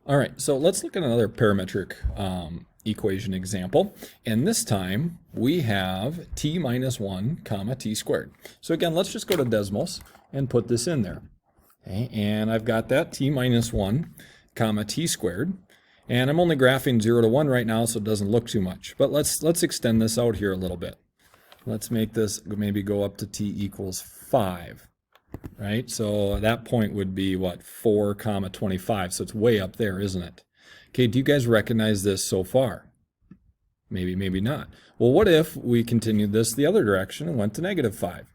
All right, so let's look at another parametric equation example. And this time we have t minus 1 comma t squared. So again, let's just go to Desmos and put this in there. Okay, and I've got that t minus 1 comma t squared. And I'm only graphing 0 to 1 right now, so it doesn't look too much. But let's extend this out here a little bit. Let's make this maybe go up to t equals 5. Right? So that point would be what, 4 comma 25. So it's way up there, isn't it? Okay, do you guys recognize this so far? Maybe, maybe not. Well, what if we continued this the other direction and went to negative 5?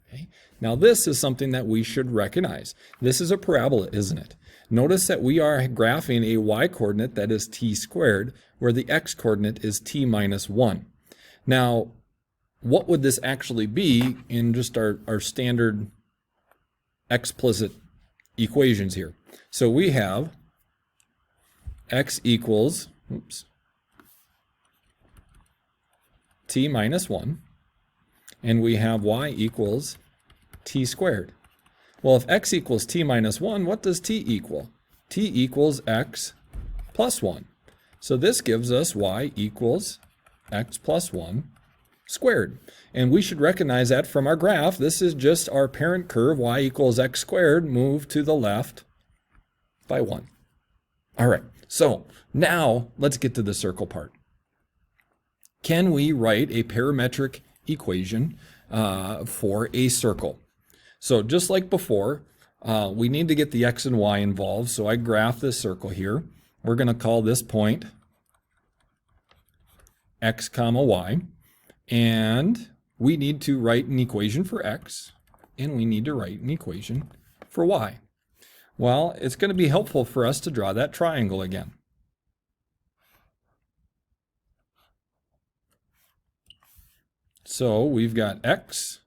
Okay. Now this is something that we should recognize. This is a parabola, isn't it? Notice that we are graphing a y-coordinate that is t squared, where the x-coordinate is t minus 1. Now, what would this actually be in just our standard explicit equations here? So we have x equals, t minus 1, and we have y equals t squared. Well, if x equals t minus 1, what does t equal? T equals x plus 1. So this gives us y equals x plus 1 squared. And we should recognize that from our graph. This is just our parent curve, y equals x squared, moved to the left by 1. All right, so now let's get to the circle part. Can we write a parametric equation for a circle? So just like before, we need to get the x and y involved. So I graph this circle here. We're going to call this point x comma y. And we need to write an equation for x, and we need to write an equation for y. Well, it's going to be helpful for us to draw that triangle again. So we've got x,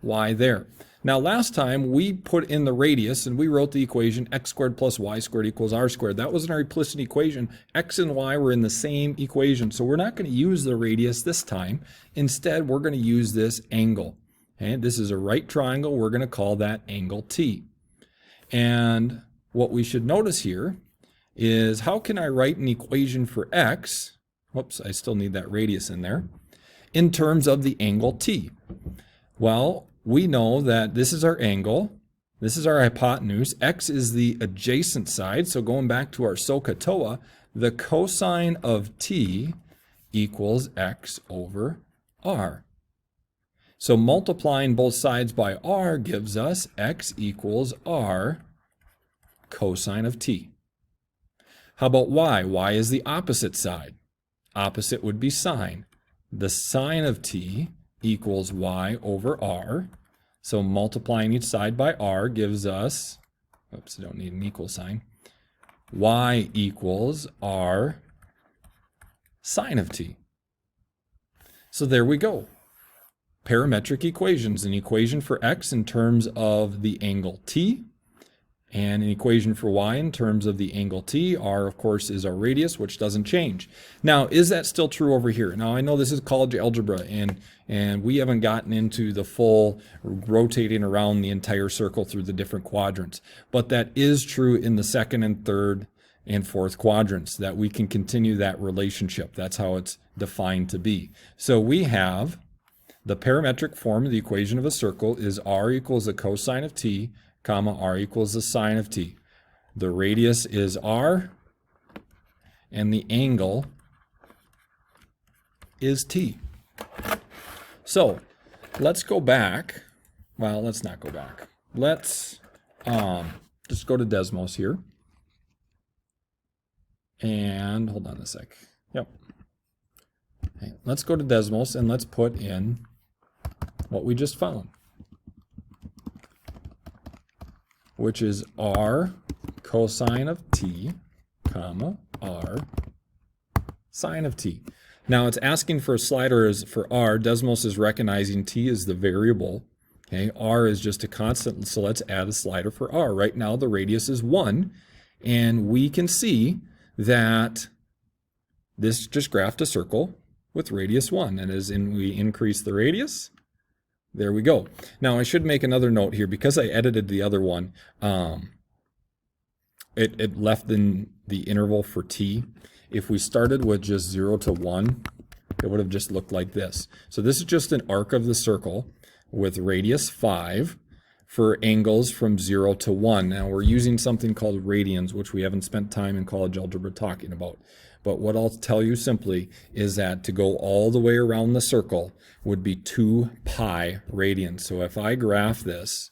y there. Now last time we put in the radius and we wrote the equation x squared plus y squared equals r squared. That was our implicit equation. X and y were in the same equation. So we're not going to use the radius this time. Instead, we're going to use this angle. Okay? This is a right triangle. We're going to call that angle t. And what we should notice here is, how can I write an equation for x? Whoops, I still need that radius in there. In terms of the angle t. Well, we know that this is our angle, this is our hypotenuse, x is the adjacent side, so going back to our SOHCAHTOA, the cosine of t equals x over r. So multiplying both sides by r gives us x equals r cosine of t. How about y? Y is the opposite side. Opposite would be sine. The sine of t equals y over r. So multiplying each side by r gives us, oops, I don't need an equal sign, y equals r sine of t. So there we go. Parametric equations, an equation for x in terms of the angle t, and an equation for y in terms of the angle t. R, of course, is our radius, which doesn't change. Now, is that still true over here? Now, I know this is college algebra, and we haven't gotten into the full rotating around the entire circle through the different quadrants. But that is true in the second and third and fourth quadrants, that we can continue that relationship. That's how it's defined to be. So we have the parametric form of the equation of a circle is r equals the cosine of t, comma, r equals the sine of t. The radius is r, and the angle is t. So let's go back. Well, let's not go back. Let's just go to Desmos here. And hold on a sec. Yep. Okay, let's go to Desmos and let's put in what we just found, which is r cosine of t, comma, r sine of t. Now it's asking for a slider for r. Desmos is recognizing t is the variable. Okay, r is just a constant, so let's add a slider for r. Right now the radius is 1, and we can see that this just graphed a circle with radius 1, and as we increase the radius, there we go. Now I should make another note here, because I edited the other one. it left in the interval for t. If we started with just 0 to 1, it would have just looked like this. So this is just an arc of the circle with radius 5 for angles from 0 to 1. Now we're using something called radians, which we haven't spent time in college algebra talking about. But what I'll tell you simply is that to go all the way around the circle would be 2 pi radians. So if I graph this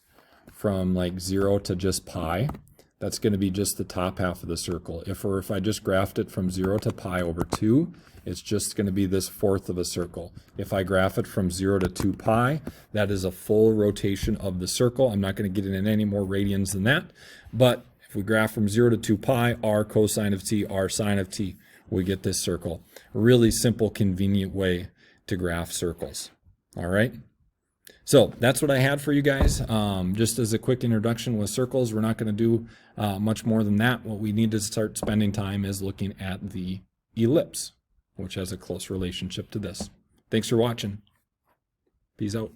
from like 0 to just pi, that's going to be just the top half of the circle. If I just graphed it from 0 to pi over 2, it's just going to be this fourth of a circle. If I graph it from 0 to 2 pi, that is a full rotation of the circle. I'm not going to get into any more radians than that. But if we graph from 0 to 2 pi, r cosine of t, r sine of t, we get this circle. A really simple, convenient way to graph circles. All right? So that's what I had for you guys. Just as a quick introduction with circles, we're not going to do much more than that. What we need to start spending time is looking at the ellipse, which has a close relationship to this. Thanks for watching. Peace out.